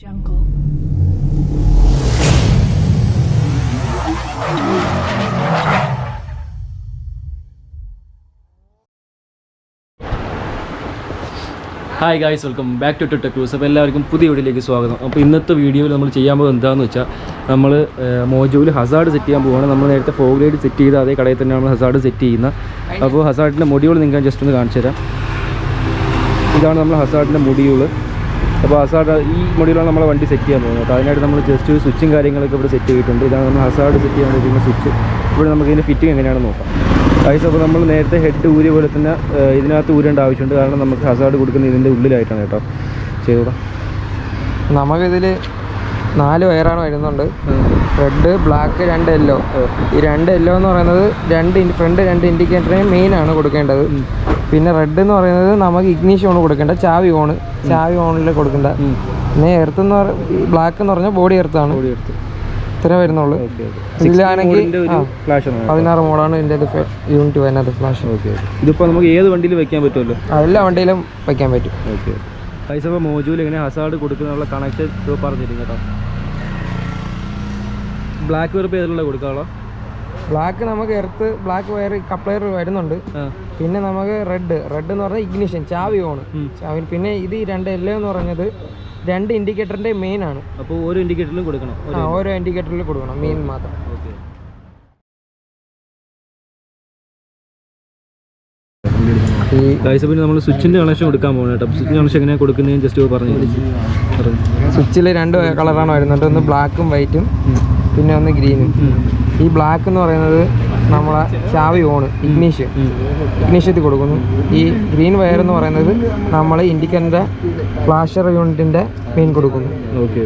Jungle. Hi guys, welcome back to tech news. അപ്പോൾ എല്ലാവർക്കും പുതിയ വീഡിയോയിലേക്ക് സ്വാഗതം. അപ്പോൾ ഇന്നത്തെ വീഡിയോയിൽ നമ്മൾ ചെയ്യാൻ പോകുന്നത് എന്താണെന്ന് വെച്ചാൽ നമ്മൾ മോജോയിൽ ഹസാർഡ് സെറ്റ് ചെയ്യാൻ പോവുകയാണ്. നമ്മൾ നേരത്തെ ഫോഗ് ലൈറ്റ് സെറ്റ് ചെയ്ത അതേ കടയിൽ തന്നെയാണ് നമ്മൾ ഹസാർഡ് സെറ്റ് ചെയ്യുന്നത്. അപ്പോൾ ഹസാർഡിൻ്റെ മൊഡ്യൂൾ നിങ്ങൾക്ക് ജസ്റ്റ് ഒന്ന് കാണിച്ചു തരാം. ഇതാണ് നമ്മൾ ഹസാർഡിൻ്റെ മൊഡ്യൂൾ. അപ്പോൾ ഹസാർഡ് ഈ മൊഡ്യൂളാണ് നമ്മളെ വണ്ടി സെറ്റ് ചെയ്യാൻ പോകുന്നത്. അപ്പോൾ അതിനായിട്ട് നമ്മൾ ജസ്റ്റ് സ്വിച്ചും കാര്യങ്ങളൊക്കെ ഇവിടെ സെറ്റ് ചെയ്തിട്ടുണ്ട്. ഇതാണ് നമ്മൾ ഹസാർഡ് സെറ്റ് ചെയ്യാൻ വേണ്ടിയിരിക്കുന്ന സ്വിച്ച്. ഇവിടെ നമുക്ക് ഇതിൻ്റെ ഫിറ്റിംഗ് എങ്ങനെയാണെന്ന് നോക്കാം. ഗൈസ്, അപ്പോൾ നമ്മൾ നേരത്തെ ഹെഡ് ഊരിയ പോലെ തന്നെ ഇതിനകത്ത് ഊരേണ്ട ആവശ്യമുണ്ട്. കാരണം നമുക്ക് ഹസാർഡ് കൊടുക്കുന്നത് ഇതിൻ്റെ ഉള്ളിലായിട്ടാണ് കേട്ടോ. ചെയ്തോടാം. നമുക്കിതിൽ 4 വയറാണ് വരുന്നുണ്ട്. Red, black, 2 yellow. ഈ 2 യെല്ലോ എന്ന് പറയുന്നത് ഫ്രണ്ട് 2 ഇൻഡിക്കേറ്ററിന് മെയിനാണ് കൊടുക്കേണ്ടത്. പിന്നെ റെഡ് എന്ന് പറയുന്നത് നമുക്ക് ഇഗ്നീഷൻ ഓൺ കൊടുക്കേണ്ട, ചാവി ഓണിൽ കൊടുക്കേണ്ട. പിന്നെ എർത്ത് എന്ന് ബ്ലാക്ക് എന്ന് പറഞ്ഞാൽ ബോഡി എർത്താണ്. ഇത്ര വരുന്നുള്ളൂ. ഇതിലാണെങ്കിൽ 16 മോഡാണ് ഇതിൻ്റെ യൂണിറ്റ് വരുന്നത് ഫ്ലാഷ്. ഇതിപ്പോൾ നമുക്ക് ഏത് വണ്ടിയിൽ വെക്കാൻ പറ്റുമല്ലോ? എല്ലാ വണ്ടിയിലും വയ്ക്കാൻ പറ്റും. ഓക്കെ ഗൈസ്, അപ്പോൾ മോജുവിൽ എങ്ങനെ ഹസാർഡ് കൊടുക്കുന്നതിനുള്ള കണക്ഷൻ പറഞ്ഞിരിക്കും കേട്ടോ. ബ്ലാക്ക് വെറുപ്പ് ഏതിലുള്ള കൊടുക്കാനുള്ള? ബ്ലാക്ക് നമുക്ക് എർത്ത് ബ്ലാക്ക് വയർ കപ്ലയർ വരുന്നുണ്ട്. പിന്നെ നമുക്ക് റെഡ് എന്ന് പറഞ്ഞാൽ ഇഗ്നിഷൻ, ചാവി ഓണ്. പിന്നെ ഇത് 2 യെല്ലോ എന്ന് പറഞ്ഞത് 2 ഇൻഡിക്കേറ്ററിന്റെ മെയിൻ ആണ്. അപ്പോൾ ഓരോ ഇൻഡിക്കേറ്ററിലും കൊടുക്കണം. ഓരോ ഇൻഡിക്കേറ്ററിലും കൊടുക്കണം, മെയിൻ മാത്രം. പിന്നെ നമ്മൾ സ്വിച്ചിന്റെ കണക്ഷൻ കൊടുക്കാൻ പോകുന്നത് കേട്ടോ. സ്വിച്ചിന്റെ കണക്ഷൻ എങ്ങനെയാണ് കൊടുക്കുന്നതെന്ന് ജസ്റ്റ് പറഞ്ഞു. സ്വിച്ചിൽ 2 കളറാണ് വരുന്നുണ്ട്. ഒന്ന് ബ്ലാക്കും വൈറ്റും, പിന്നെ ഒന്ന് ഗ്രീനും. ഈ ബ്ലാക്ക് എന്ന് പറയുന്നത് നമ്മളെ ചാവി ഓണ്, ഇഗ്നീഷ്യത്തിൽ കൊടുക്കുന്നു. ഈ ഗ്രീൻ വയർ എന്ന് പറയുന്നത് നമ്മൾ ഇൻഡിക്കേറ്ററിന്റെ ഫ്ലാഷർ യൂണിറ്റിന്റെ മെയിൻ കൊടുക്കുന്നു. ഓക്കെ.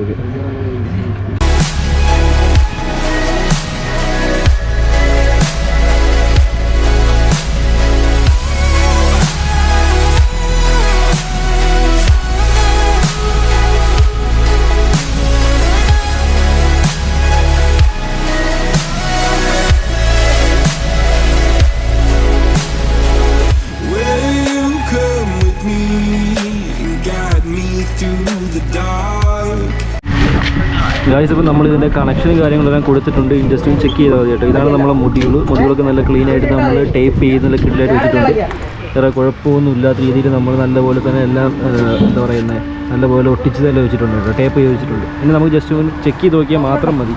ഗൈസ്, അപ്പോൾ നമ്മൾ ഇതിൻ്റെ കണക്ഷനും കാര്യങ്ങളെല്ലാം കൊടുത്തിട്ടുണ്ട്. ജസ്റ്റ് ഒന്ന് ചെക്ക് ചെയ്താൽ മതി കേട്ടോ. ഇതാണ് നമ്മളെ മൊഡ്യൂളൊക്കെ നല്ല ക്ലീൻ ആയിട്ട് നമ്മൾ ടേപ്പ് ചെയ്ത് നല്ല കിഡിലായിട്ട് വെച്ചിട്ടുണ്ട്. വേറെ കുഴപ്പമൊന്നും ഇല്ലാത്ത രീതിയിൽ നമ്മൾ നല്ലപോലെ തന്നെ എല്ലാം എന്താ പറയുന്നത് നല്ലപോലെ ഒട്ടിച്ച് തന്നെ വെച്ചിട്ടുണ്ട് കേട്ടോ. ടേപ്പ് ചെയ്ത് വെച്ചിട്ടുണ്ട്. ഇനി നമുക്ക് ജസ്റ്റ് ഒന്ന് ചെക്ക് ചെയ്ത് നോക്കിയാൽ മാത്രം മതി.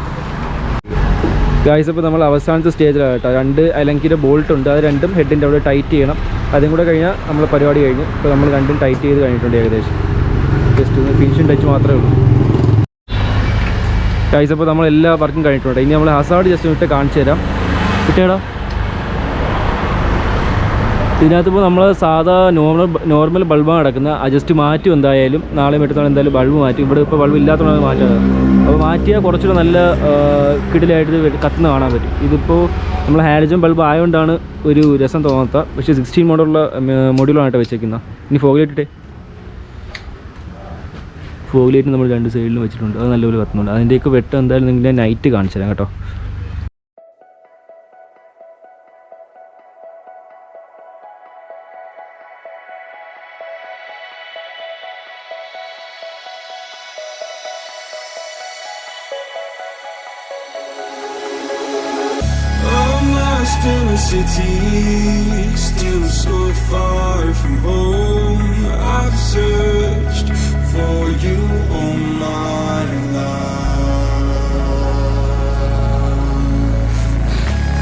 ഗൈസ്, അപ്പോൾ നമ്മൾ അവസാനത്തെ സ്റ്റേജിലാണ് കേട്ടോ. 2 അലങ്കിൻ്റെ ബോൾട്ട് ഉണ്ട്. അത് 2ഉം ഹെഡിൻ്റെ അവിടെ ടൈറ്റ് ചെയ്യണം. അതും കൂടെ കഴിഞ്ഞാൽ നമ്മൾ പരിപാടി കഴിഞ്ഞു. ഇപ്പോൾ നമ്മൾ 2ഉം ടൈറ്റ് ചെയ്ത് കഴിഞ്ഞിട്ടുണ്ട് ഏകദേശം. ജസ്റ്റ് ഒന്ന് ഫിനിഷിംഗ് ടച്ച് മാത്രമേ ഉള്ളൂ. ഗൈസ്, അപ്പോൾ നമ്മൾ എല്ലാ വർക്കും കഴിഞ്ഞിട്ടുണ്ട്. ഇനി നമ്മൾ ഹസാർഡ് ജസ്റ്റ് വിട്ട് കാണിച്ചു തരാം. കിട്ടിയടാ. ഇതിനകത്തിപ്പോൾ നമ്മൾ സാധാ നോർമൽ ബൾബാണ് കിടക്കുന്നത്. അത് ജസ്റ്റ് മാറ്റും. എന്തായാലും നാളെ മറ്റന്നാൾ എന്തായാലും ബൾബ് മാറ്റും. ഇവിടെ ഇപ്പോൾ ബൾബ് ഇല്ലാത്തതുകൊണ്ട് മാറ്റാതെ. അപ്പോൾ മാറ്റിയാൽ കുറച്ചുകൂടെ നല്ല കിടിലായിട്ട് കത്തുന്ന കാണാൻ പറ്റും. ഇതിപ്പോൾ നമ്മൾ ഹാലജൻ ബൾബ് ആയതുകൊണ്ടാണ് ഒരു രസം തോന്നാത്ത. പക്ഷേ 16 മോഡലുള്ള മൊഡ്യൂളാണ് വെച്ചേക്കുന്നത്. ഇനി ഫോഗ് ലൈറ്റ് നമ്മൾ 2 സൈഡിലും വെച്ചിട്ടുണ്ട്. അത് നല്ലപോലെ കത്തുന്നുണ്ട്. അതിൻ്റെയൊക്കെ വെട്ടം എന്തായാലും നിങ്ങൾ നൈറ്റ് കാണിച്ചു തരാം കേട്ടോ. In a city, still so far from home. I've searched for you all my life.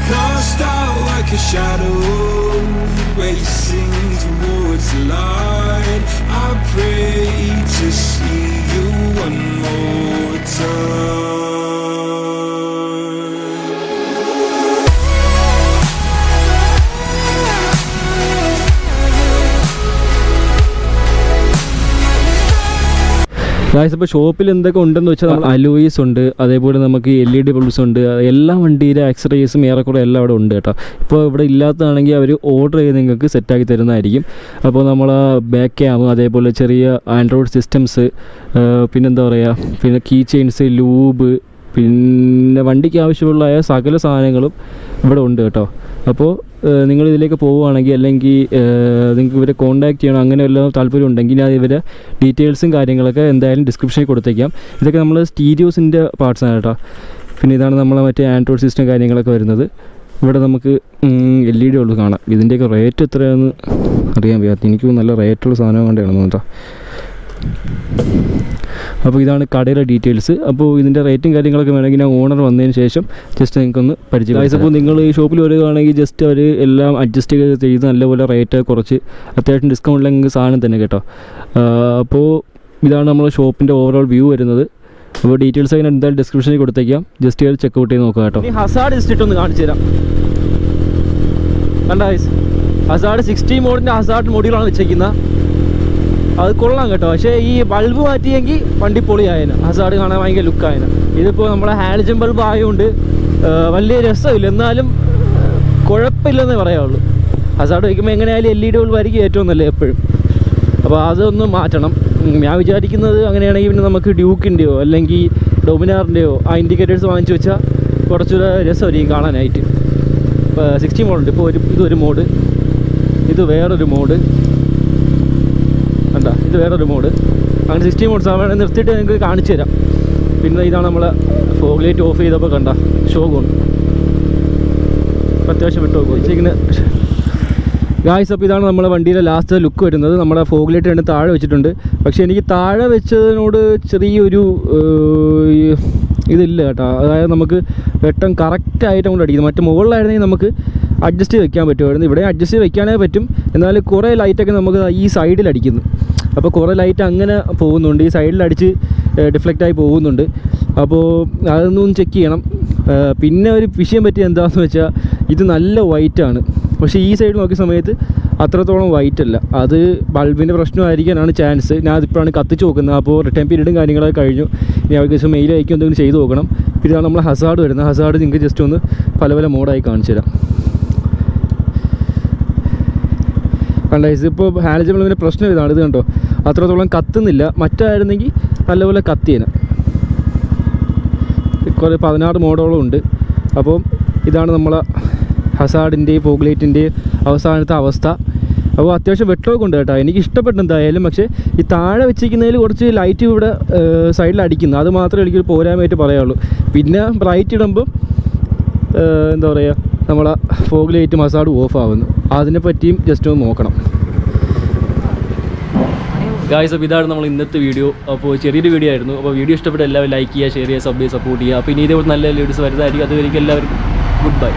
Cast out like a shadow, racing towards the light. I pray to see you one more time. Guys, ഇപ്പോൾ ഷോപ്പിൽ എന്തൊക്കെ ഉണ്ടെന്ന് വെച്ചാൽ നമ്മൾ alloys ഉണ്ട്, അതേപോലെ നമുക്ക് LED bulbs ഉണ്ട്. എല്ലാ വണ്ടിയിലെ ആക്സറീസും ഏറെക്കുറെ എല്ലാം അവിടെ ഉണ്ട് കേട്ടോ. ഇപ്പോൾ ഇവിടെ ഇല്ലാത്തതാണെങ്കിൽ അവർ ഓർഡർ ചെയ്ത് നിങ്ങൾക്ക് സെറ്റാക്കി തരുന്നതായിരിക്കും. അപ്പോൾ നമ്മൾ ബാക്ക് ക്യാം, അതേപോലെ ചെറിയ ആൻഡ്രോയിഡ് സിസ്റ്റംസ്, പിന്നെന്താ പറയുക, പിന്നെ കീ ചെയിൻസ്, ലൂബ്, പിന്നെ വണ്ടിക്ക് ആവശ്യമുള്ള സകല സാധനങ്ങളും ഇവിടെ ഉണ്ട് കേട്ടോ. അപ്പോൾ നിങ്ങൾ ഇതിലേക്ക് പോവുകയാണെങ്കിൽ അല്ലെങ്കിൽ നിങ്ങൾക്ക് ഇവരെ കോൺടാക്ട് ചെയ്യണം അങ്ങനെ വല്ലതും താല്പര്യം ഉണ്ടെങ്കിൽ ഞാൻ ഇവരെ ഡീറ്റെയിൽസും കാര്യങ്ങളൊക്കെ എന്തായാലും ഡിസ്ക്രിപ്ഷനിൽ കൊടുത്തേക്കാം. ഇതൊക്കെ നമ്മൾ സ്റ്റീരിയോസിൻ്റെ പാർട്സാണ് കേട്ടോ. പിന്നെ ഇതാണ് നമ്മളെ മറ്റേ ആൻഡ്രോയിഡ് സിസ്റ്റം കാര്യങ്ങളൊക്കെ വരുന്നത്. ഇവിടെ നമുക്ക് LED ഉള്ളു കാണാം. ഇതിൻ്റെയൊക്കെ റേറ്റ് എത്രയാണെന്ന് അറിയാൻ വയ്യാത്ത, എനിക്ക് നല്ല റേറ്റുള്ള സാധനം കൊണ്ടാണ് കേട്ടോ. അപ്പോൾ ഇതാണ് കടയുടെ ഡീറ്റെയിൽസ്. അപ്പോൾ ഇതിൻ്റെ റേറ്റും കാര്യങ്ങളൊക്കെ വേണമെങ്കിൽ ഞാൻ ഓണർ വന്നതിന് ശേഷം ജസ്റ്റ് നിങ്ങൾക്കൊന്ന് പരിചയം. അപ്പോൾ നിങ്ങൾ ഈ ഷോപ്പിൽ വരികയാണെങ്കിൽ ജസ്റ്റ് അവർ എല്ലാം അഡ്ജസ്റ്റ് ചെയ്ത് നല്ലപോലെ റേറ്റ് കുറച്ച് അത്യാവശ്യം ഡിസ്കൗണ്ടിൽ നിങ്ങൾക്ക് സാധനം തന്നെ കേട്ടോ. അപ്പോൾ ഇതാണ് നമ്മുടെ ഷോപ്പിൻ്റെ ഓവറോൾ വ്യൂ വരുന്നത്. അപ്പോൾ ഡീറ്റെയിൽസ് അതിന് എന്തായാലും ഡിസ്ക്രിപ്ഷനിൽ കൊടുത്തേക്കാം. ജസ്റ്റ് ചെയ്ത് ചെക്കൗട്ട് ചെയ്ത് നോക്കാം കേട്ടോ. ഈ ഹസാർഡ് ജസ്റ്റ് ഒന്ന് കാണിച്ചു തരാം. കണ്ടാ ഹസാർഡ് 60 മോഡിൻ്റെ ഹസാർഡ് മോഡികളാണ് വെച്ചേക്കുന്നത്. അത് കൊള്ളാം കേട്ടോ. പക്ഷേ ഈ ബൾബ് മാറ്റിയെങ്കിൽ വണ്ടി പൊളിയായതിന്, ഹസാർഡ് കാണാൻ ഭയങ്കര ലുക്കായതിന്. ഇതിപ്പോൾ നമ്മളെ ഹാലജൻ ബൾബ് ആയതുകൊണ്ട് വലിയ രസമില്ല, എന്നാലും കുഴപ്പമില്ലെന്നേ പറയാവുള്ളൂ. ഹസാർഡ് വയ്ക്കുമ്പോൾ എങ്ങനെയായാലും LED ബൾബ് ആയിരിക്കും ഏറ്റവും നല്ലത് എപ്പോഴും. അപ്പോൾ അതൊന്ന് മാറ്റണം. ഞാൻ വിചാരിക്കുന്നത് അങ്ങനെയാണെങ്കിൽ പിന്നെ നമുക്ക് ഡ്യൂക്കിൻ്റെയോ അല്ലെങ്കിൽ ഡൊമിനാറിൻ്റെയോ ആ ഇൻഡിക്കേറ്റേഴ്സ് വാങ്ങിച്ചു വെച്ചാൽ കുറച്ചുകൂടെ രസമായിരിക്കും കാണാനായിട്ട്. ഇപ്പോൾ 60 മോഡുണ്ട്. ഇപ്പോൾ ഇതൊരു മോഡ്, ഇത് വേറൊരു മോഡ്, കണ്ടാ ഇത് വേറൊരു മോഡ്. അങ്ങനെ 60 മോഡ്സ് അവിടെ നിർത്തിയിട്ട് നിങ്ങൾക്ക് കാണിച്ചു തരാം. പിന്നെ ഇതാണ് നമ്മളെ ഫോഗ് ലൈറ്റ് ഓഫ് ചെയ്തപ്പോൾ കണ്ട ഷോഗോൺ അത്യാവശ്യം വിട്ടോ വെച്ചിരിക്കുന്നത് ഗായ്സ്. അപ്പോൾ ഇതാണ് നമ്മുടെ വണ്ടിയിലെ ലാസ്റ്റ് ലുക്ക് വരുന്നത്. നമ്മുടെ ഫോഗ് ലൈറ്റ് രണ്ട് താഴെ വെച്ചിട്ടുണ്ട്. പക്ഷേ എനിക്ക് താഴെ വെച്ചതിനോട് ചെറിയൊരു ഇതില്ല കേട്ടോ. അതായത് നമുക്ക് വെട്ടം കറക്റ്റായിട്ട് കൊണ്ട് അടിക്കുന്നത്. മറ്റേ മുകളിലായിരുന്നെങ്കിൽ നമുക്ക് അഡ്ജസ്റ്റ് ചെയ്ത് വെക്കാൻ പറ്റുമായിരുന്നു. ഇവിടെ അഡ്ജസ്റ്റ് ചെയ്ത് വെക്കാനേ പറ്റും. എന്നാൽ കുറേ ലൈറ്റൊക്കെ നമുക്ക് ഈ സൈഡിൽ അടിക്കുന്നു. അപ്പോൾ കുറേ ലൈറ്റ് അങ്ങനെ പോകുന്നുണ്ട്, ഈ സൈഡിലടിച്ച് ഡിഫ്ലക്റ്റായി പോകുന്നുണ്ട്. അപ്പോൾ അതൊന്നും ചെക്ക് ചെയ്യണം. പിന്നെ ഒരു വിഷയം പറ്റി എന്താണെന്ന് വെച്ചാൽ ഇത് നല്ല വൈറ്റാണ്. പക്ഷേ ഈ സൈഡ് നോക്കിയ സമയത്ത് അത്രത്തോളം വൈറ്റ് അല്ല. അത് ബൾബിൻ്റെ പ്രശ്നമായിരിക്കാനാണ് ചാൻസ്. ഞാൻ അതിപ്പോഴാണ് കത്തിച്ച് നോക്കുന്നത്. അപ്പോൾ റിട്ടേൺ പീരീഡും കാര്യങ്ങളൊക്കെ കഴിഞ്ഞു. ഇനി അവർക്ക് ദിവസം മെയിൽ അയക്കും എന്തെങ്കിലും ചെയ്ത് നോക്കണം. പിന്നെ ഇതാണ് നമ്മൾ ഹസാർഡ് വരുന്നത്. ഹസാർഡ് നിങ്ങൾക്ക് ജസ്റ്റ് ഒന്ന് പല പല മോഡായി കാണിച്ചു തരാം. കണ്ടോ ഇതിപ്പോൾ ഹാലജൻ ബൾബിൻ്റെ പ്രശ്നം ഇതാണ്. ഇത് കണ്ടോ അത്രത്തോളം കത്തുന്നില്ല. മറ്റായിരുന്നെങ്കിൽ നല്ലപോലെ കത്തിയേനെ. കുറേ 16 മോഡോളം ഉണ്ട്. അപ്പം ഇതാണ് നമ്മളെ ഹസാർഡിൻ്റെയും ഫോഗ് ലൈറ്റിൻ്റെയും അവസാനത്തെ അവസ്ഥ. അപ്പോൾ അത്യാവശ്യം വെട്ടമൊക്കെ ഉണ്ട് കേട്ടോ. എനിക്ക് ഇഷ്ടപ്പെട്ടു എന്തായാലും. പക്ഷേ ഈ താഴെ വെച്ചിരിക്കുന്നതിൽ കുറച്ച് ലൈറ്റ് ഇവിടെ സൈഡിൽ അടിക്കുന്നു. അത് മാത്രമേ എനിക്ക് പോരായ്മയായിട്ട് പറയാനുള്ളൂ. പിന്നെ ബ്രൈറ്റ് ഇടുമ്പം എന്താ പറയുക, നമ്മളെ ഫോഗ് ലൈറ്റും ഹസാർഡും ഓഫ് ആവുന്നു. അതിനെ പറ്റിയും ജസ്റ്റ് ഒന്ന് നോക്കണം ഗായ്സ്. അപ്പോൾ ഇതാണ് നമ്മൾ ഇന്നത്തെ വീഡിയോ. അപ്പോൾ ചെറിയൊരു വീഡിയോ ആയിരുന്നു. അപ്പോൾ വീഡിയോ ഇഷ്ടപ്പെട്ട എല്ലാവരും ലൈക്ക് ചെയ്യുക, ഷെയർ ചെയ്യുക, സബ് ചെയ്യുക, സപ്പോർട്ട് ചെയ്യുക. അപ്പോൾ ഇനി ഇതേപോലെ നല്ല വീഡിയോസ് വരുന്നതായിരിക്കും. അതുവരെയ്ക്കും എല്ലാവർക്കും ഗുഡ് ബൈ.